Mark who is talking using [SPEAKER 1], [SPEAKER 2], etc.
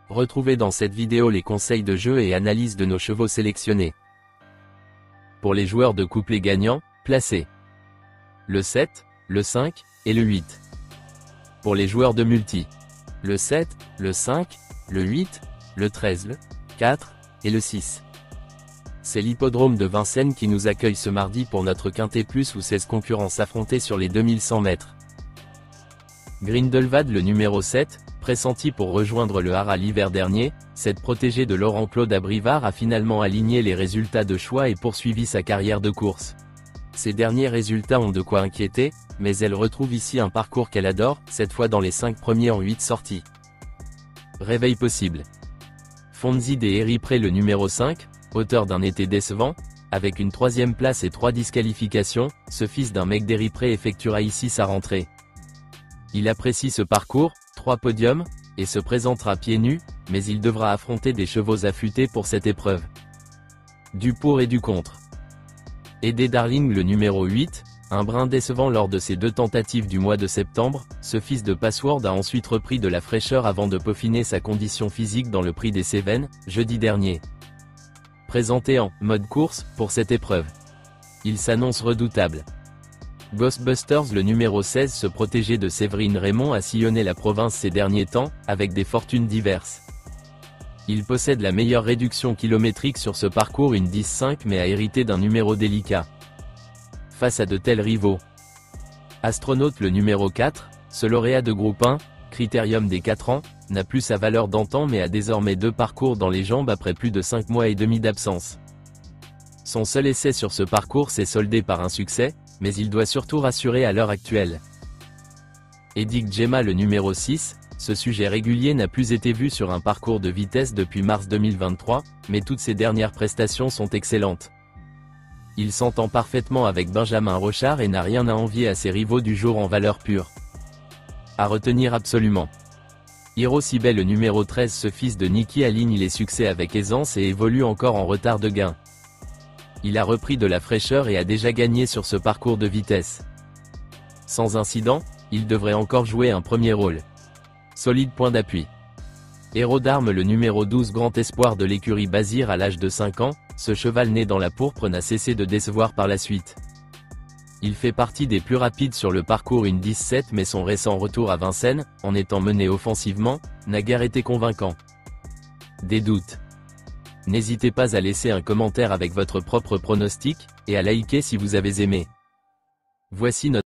[SPEAKER 1] Retrouvez dans cette vidéo les conseils de jeu et analyse de nos chevaux sélectionnés. Pour les joueurs de couplets gagnants, placez le 7, le 5 et le 8. Pour les joueurs de multi, le 7, le 5, le 8, le 13, le 4 et le 6. C'est l'hippodrome de Vincennes qui nous accueille ce mardi pour notre Quintet Plus où 16 concurrents s'affrontaient sur les 2100 mètres. Grindelwald le numéro 7, pressenti pour rejoindre le Haras l'hiver dernier, cette protégée de Laurent-Claude Abrivard a finalement aligné les résultats de choix et poursuivi sa carrière de course. Ces derniers résultats ont de quoi inquiéter, mais elle retrouve ici un parcours qu'elle adore, cette fois dans les 5 premiers en 8 sorties. Réveil possible. Fonzi des Eripré le numéro 5, auteur d'un été décevant, avec une 3e place et 3 disqualifications, ce fils d'un mec d'Eripré effectuera ici sa rentrée. Il apprécie ce parcours, 3 podiums, et se présentera pieds nus, mais il devra affronter des chevaux affûtés pour cette épreuve. Du pour et du contre. Aidé Darling le numéro 8, un brin décevant lors de ses 2 tentatives du mois de septembre, ce fils de Password a ensuite repris de la fraîcheur avant de peaufiner sa condition physique dans le prix des Cévennes, jeudi dernier. Présenté en mode course pour cette épreuve, il s'annonce redoutable. Ghostbusters le numéro 16 se protéger de Séverine Raymond a sillonné la province ces derniers temps, avec des fortunes diverses. Il possède la meilleure réduction kilométrique sur ce parcours, une 10-5, mais a hérité d'un numéro délicat. Face à de tels rivaux, Astronaute le numéro 4, ce lauréat de groupe 1, critérium des 4 ans, n'a plus sa valeur d'antan mais a désormais 2 parcours dans les jambes après plus de 5 mois et demi d'absence. Son seul essai sur ce parcours s'est soldé par un succès, mais il doit surtout rassurer à l'heure actuelle. Edic Gemma le numéro 6, ce sujet régulier n'a plus été vu sur un parcours de vitesse depuis mars 2023, mais toutes ses dernières prestations sont excellentes. Il s'entend parfaitement avec Benjamin Rochard et n'a rien à envier à ses rivaux du jour en valeur pure. À retenir absolument. Hiro Sibel le numéro 13, ce fils de Niki aligne les succès avec aisance et évolue encore en retard de gain. Il a repris de la fraîcheur et a déjà gagné sur ce parcours de vitesse. Sans incident, il devrait encore jouer un premier rôle. Solide point d'appui. Héros d'armes le numéro 12, grand espoir de l'écurie Bazir à l'âge de 5 ans, ce cheval né dans la pourpre n'a cessé de décevoir par la suite. Il fait partie des plus rapides sur le parcours, une 17, mais son récent retour à Vincennes, en étant mené offensivement, n'a guère été convaincant. Des doutes? N'hésitez pas à laisser un commentaire avec votre propre pronostic, et à liker si vous avez aimé. Voici notre